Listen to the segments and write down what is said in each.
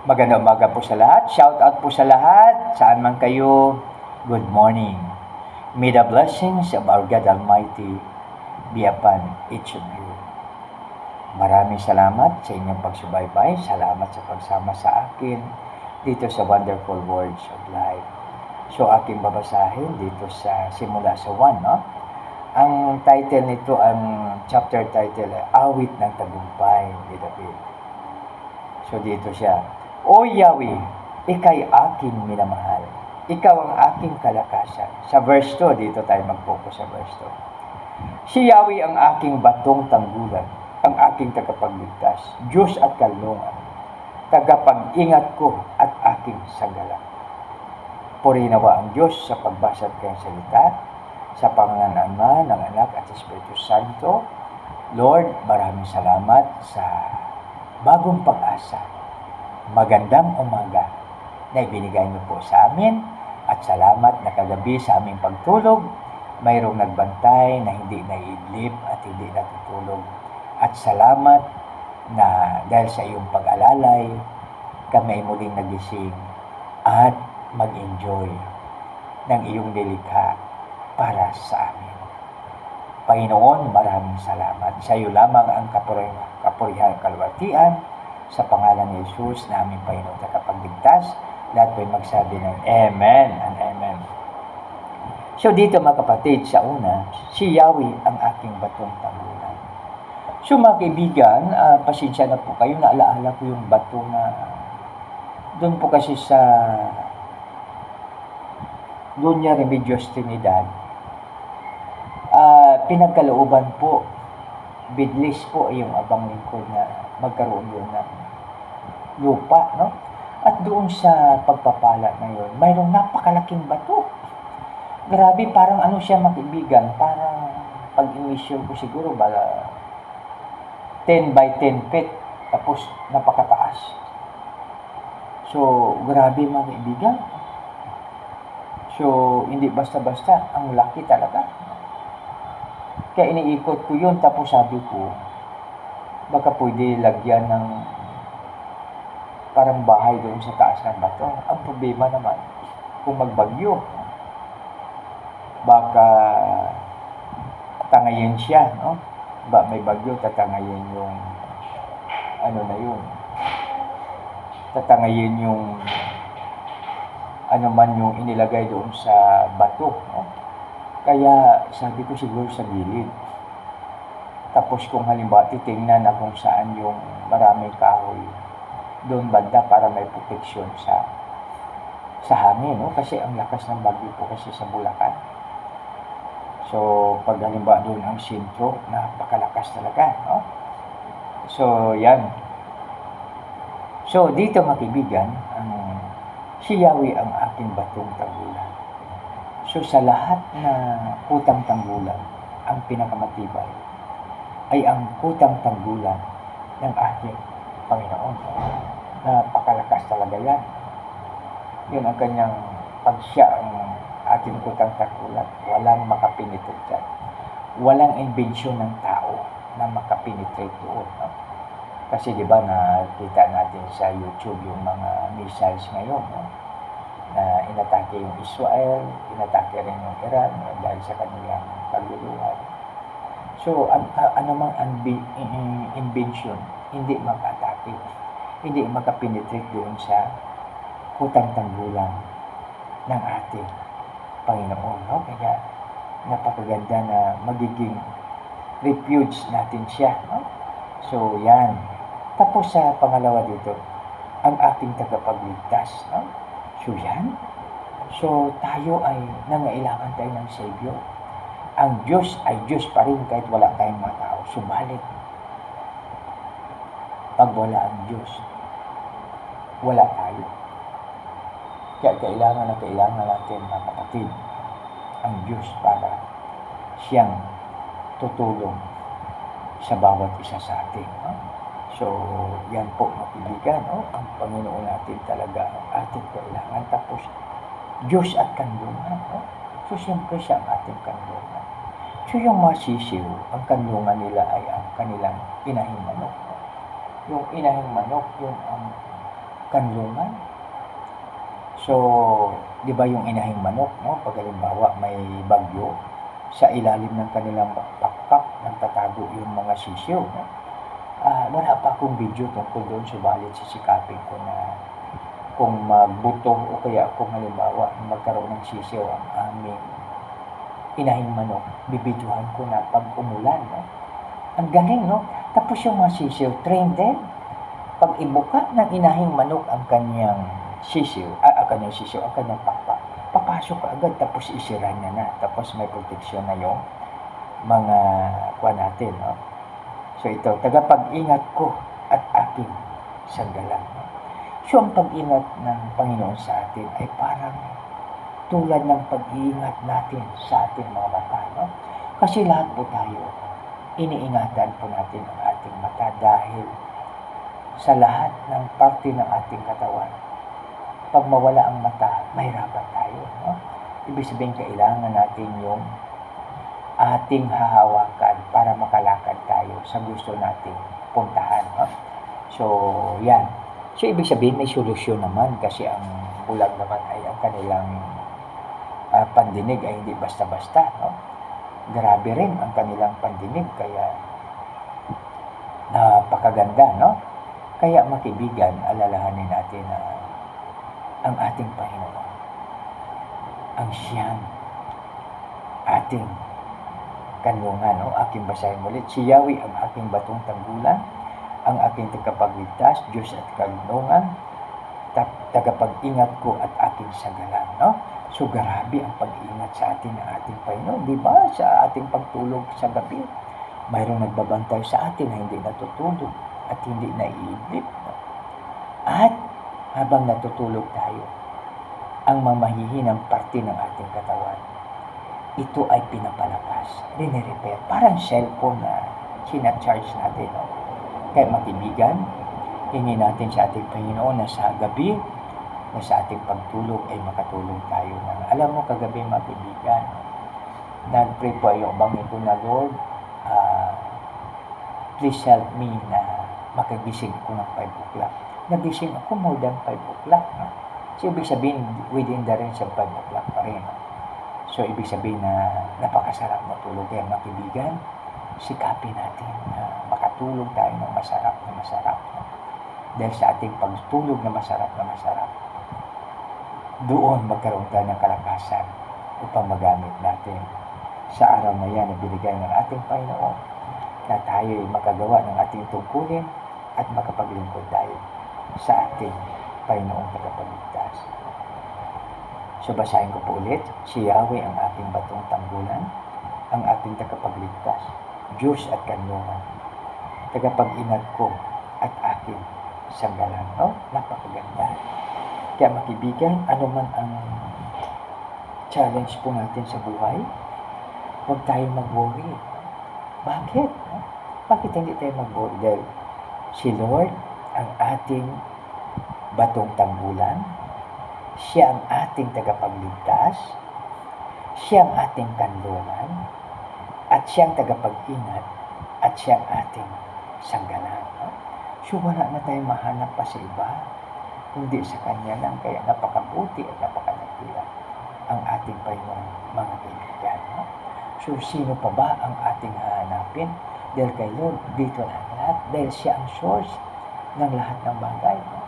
Magandang umaga po sa lahat. Shout out po sa lahat. Saan man kayo, good morning. May the blessings of our God Almighty be upon each of you. Maraming salamat sa inyong pagsubaybay. Salamat sa pagsama sa akin dito sa Wonderful Words of Life. So aking babasahin dito sa simula sa 1, no? Ang title nito, ang chapter title ay Awit ng Tagumpay ni David. So dito siya, O Yahweh, ika'y aking minamahal. Ikaw ang aking kalakasan. Sa verse 2, dito tayo mag-focus sa verse 2. Si Yahweh ang aking batong tanggulan, ang aking tagapagligtas, Diyos at kalungan, tagapag-ingat ko at aking sagalang. Purinawa ang Diyos sa pagbasa at kanyang salita, sa pangalan ng Ama, ng Anak at Espiritu Santo. Lord, maraming salamat sa bagong pag-asa. Magandang umaga na ibinigay niyo po sa amin at salamat na kagabi sa aming pagtulog, mayroong nagbantay na hindi naiidlip at hindi natutulog. At salamat na dahil sa iyong pag-alalay, kami ay muling nagising at mag-enjoy ng iyong nilikha para sa amin. Panginoon, maraming salamat. Sa iyo lamang ang kapurihan kalwalhatian. Sa pangalan ni Jesus na aming Panginoon tagapagligtas, lahat po'y magsabi ng Amen and Amen. So dito mga kapatid, sa una, si Yahweh ang aking batong tanggulan. So mga kaibigan, pasensya na po kayo, naalaala ko yung bato na doon po kasi sa Doña Remedios Trinidad, pinagkalooban po, bidlis po yung abang lingkod na magkaroon yun ng lupa, no? At doon sa pagpapala na yun, mayroong napakalaking bato. Grabe, parang ano siya mga kaibigan, parang pag-emission ko siguro, 10 by 10 feet, tapos napakataas. So, grabe mga kaibigan. So, hindi basta-basta, ang laki talaga. Kaya iniikot ko yun, tapos sabi ko, baka pwede lagyan ng parang bahay doon sa taas ng bato. Ang problema naman, kung magbagyo, baka tangayin siya, no? May bagyo, tatangayin yung ano na yun. Tatangayin yung ano man yung inilagay doon sa bato, no? Kaya sabi ko siguro sa gilid. Tapos kung halimbawa titingnan na kung saan yung maraming kahoy doon banda para may proteksyon sa hangin, no? Kasi ang lakas ng bagyo po kasi sa Bulacan. So pag halimbawa doon ang sentro, napakalakas talaga, no? So yan. So dito mga kaibigan, si Yahweh ang aking batong tanggulan. So sa lahat na kutang tanggulan, ang pinakamatibay ay ang kutang tanggulan ng ating Panginoon. Napakalakas talaga yan. Yun ang kanyang pagsya ang ating kutang tanggulan. Walang makapenetrate dyan. Walang inbensyon ng tao na makapenetrate doon. No? Kasi di ba nakita natin sa YouTube yung mga missiles ngayon, no? Na inatake yung Israel, inatake rin yung Iran dahil sa kanilang pagluluhan. So, anumang invention, hindi mag-atake, hindi makapenetrate doon sa kutang tanggulan ng ating Panginoon. No? Kaya, napakaganda na magiging refuge natin siya. No? So, yan. Tapos sa pangalawa dito, ang ating tagapagligtas. No? So, yan. So, tayo ay nangailangan tayo ng Savior. Ang Diyos ay Diyos pa rin kahit wala tayong mga tao. Subalit, pag wala ang Diyos, wala tayo. Kaya kailangan natin mga kapatid ang Diyos para siyang tutulong sa bawat isa sa atin. No? So, yan po mga kaibigan. No? Ang Panginoon natin talaga ang ating kailangan. Tapos, Diyos at kanlungan. No? So, siyempre siya ang ating kanlungan. So, yung masisiw, ang kanlungan nila ay ang kanilang inahing manok. Yung inahing manok, yung kanlungan. So, di ba yung inahing manok, no? Pag halimbawa may bagyo, sa ilalim ng kanilang pakpak, nagtatago yung mga sisiw, no? Wala pa akong video tungkol doon, subalit sisikapin ko na kung magbuto o kaya kung halimbawa magkaroon ng sisiw ang aming inahing manok, bibidyohan ko na pag umulan, no? Ang galing, no? Tapos yung mga sisiw, trained din. Pag ibuka ng inahing manok ang kanyang ang kanyang pakpak, papasok ka agad, tapos isira niya na, tapos may proteksyon na yung mga kuha natin, no? So ito, tagapag-ingat ko at aking sanggalang, no? So ang pag-ingat ng Panginoon sa atin ay parang tulad ng pag-iingat natin sa ating mga mata, no? Kasi lahat po tayo, iniingatan po natin ang ating mata dahil sa lahat ng parte ng ating katawan, pag mawala ang mata, mahirapan tayo, no? Ibig sabihin, kailangan natin yung ating hahawakan para makalakad tayo sa gusto nating puntahan, no? So, yan. So, ibig sabihin, may solusyon naman kasi ang bulag naman ay ang kanilang pandinig ay hindi basta-basta, no? Grabe rin ang kanilang pandinig, kaya napakaganda, no? Kaya makibigan, alalahanin natin na ang ating Panginoon, ang siyang ating kanlungan, no? Aking basahin ulit. Si Yahweh ang aking batong tanggulan, ang aking tagapagligtas, Diyos at kanlungan, tagapag-ingat ko at aking sagalang, no? So, grabe ang pag-iingat sa atin ng ating Panginoon, di ba? Sa ating pagtulog sa gabi, mayroong nagbabantay sa atin na hindi natutulog at hindi naiidlip, no? At habang natutulog tayo, ang mamahihinang parte ng ating katawan, ito ay pinapalakas, rini-repair, parang cellphone na sinacharge natin, no? Kaya makibigan, hingi natin sa ating Panginoon na sa gabi, na sa ating pagtulog ay makatulog tayo na. Alam mo, kagabi makibigan, nag-pray po yung bangin ko na, Lord, please help me na makagising ako ng 5 o'clock. Nagising ako more than 5 o'clock. No? So, ibig sabihin, within the range of 5 o'clock pa rin. No? So, ibig sabihin na napakasarap matulog. Kaya makibigan, sikapin natin na makatulog tayo ng masarap na masarap. No? Dahil sa ating pagtulog na masarap, doon magkaroon tayo ng kalakasan upang magamit natin sa araw na yan na binigay ng ating Panginoon, na tayo ay makagawa ng ating tungkulin at makapaglingkod tayo sa ating Panginoong tagapagligtas. So, basahin ko po ulit. Si Yahweh ang aking batong tanggulan, ang aking tagapagligtas, Diyos at kanlungan, tagapag-ingat ko at aking sanggalang. No? Napakaganda. Kaya makibigan, ano man ang challenge po natin sa buhay, huwag tayong mag-worry. Bakit? Bakit hindi tayo mag-worry? Dahil si Lord ang ating batong tanggulan, siya ang ating tagapagligtas, siya ang ating kanlungan, at siya ang tagapag-ingat, at siya ang ating sanggalang. So, wala na tayong mahanap pa sa iba, kundi sa Kanya lang. Kaya napakabuti at napakadakila ang ating Panginoon, mga kaibigan. No? So, sino pa ba ang ating hahanapin? Dahil kay Lord, dito na lahat. Dahil siya ang source ng lahat ng bagay. No?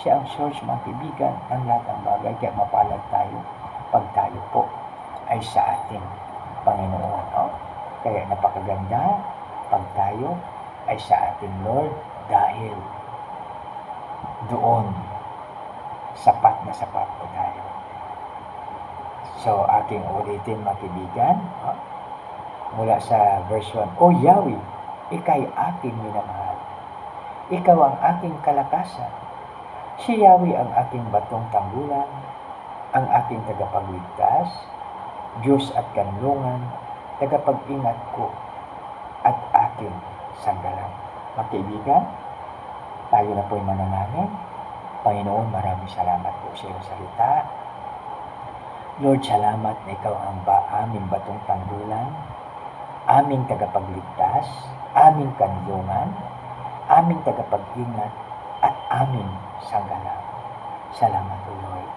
Siya ang source, mga kaibigan, ng lahat ng bagay. Kaya mapalad tayo pag tayo po ay sa ating Panginoon. No? Kaya napakaganda pag tayo ay sa ating Lord, dahil doon sapat na sapat po tayo. So, aking ulitin, mga kaibigan, mula sa verse 1, O Yahweh, ika'y aking minamahal. Ikaw ang aking kalakasan. Si Yahweh ang aking batong tanggulan, ang aking tagapagligtas, Diyos at kanlungan, tagapag-ingat ko, at aking sanggalang. Mga kaibigan, tayo na po'y manalangin. Panginoon, maraming salamat po sa iyong salita. Lord, salamat na ikaw ang aming batong tanggulan, aming tagapagligtas, aming kanlungan, aming tagapag-ingat, at aming sanggalang. Salamat, O Lord.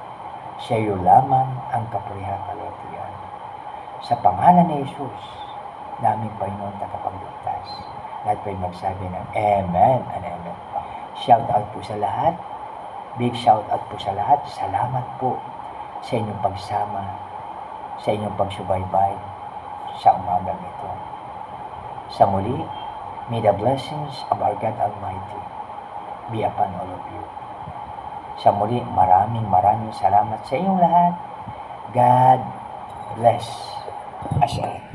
Sa iyo lamang ang kapurihan kalutian. Sa pangalan ni Jesus, naming Panginoon Tagapagligtas. Lahat po'y magsabi ng Amen and Amen. Shout out po sa lahat. Big shout out po sa lahat. Salamat po sa inyong pagsama, sa inyong pagsubaybay sa umagang ito. Sa muli, may the blessings of our God Almighty be upon all of you. Sa muli, maraming salamat sa inyong lahat. God bless us all.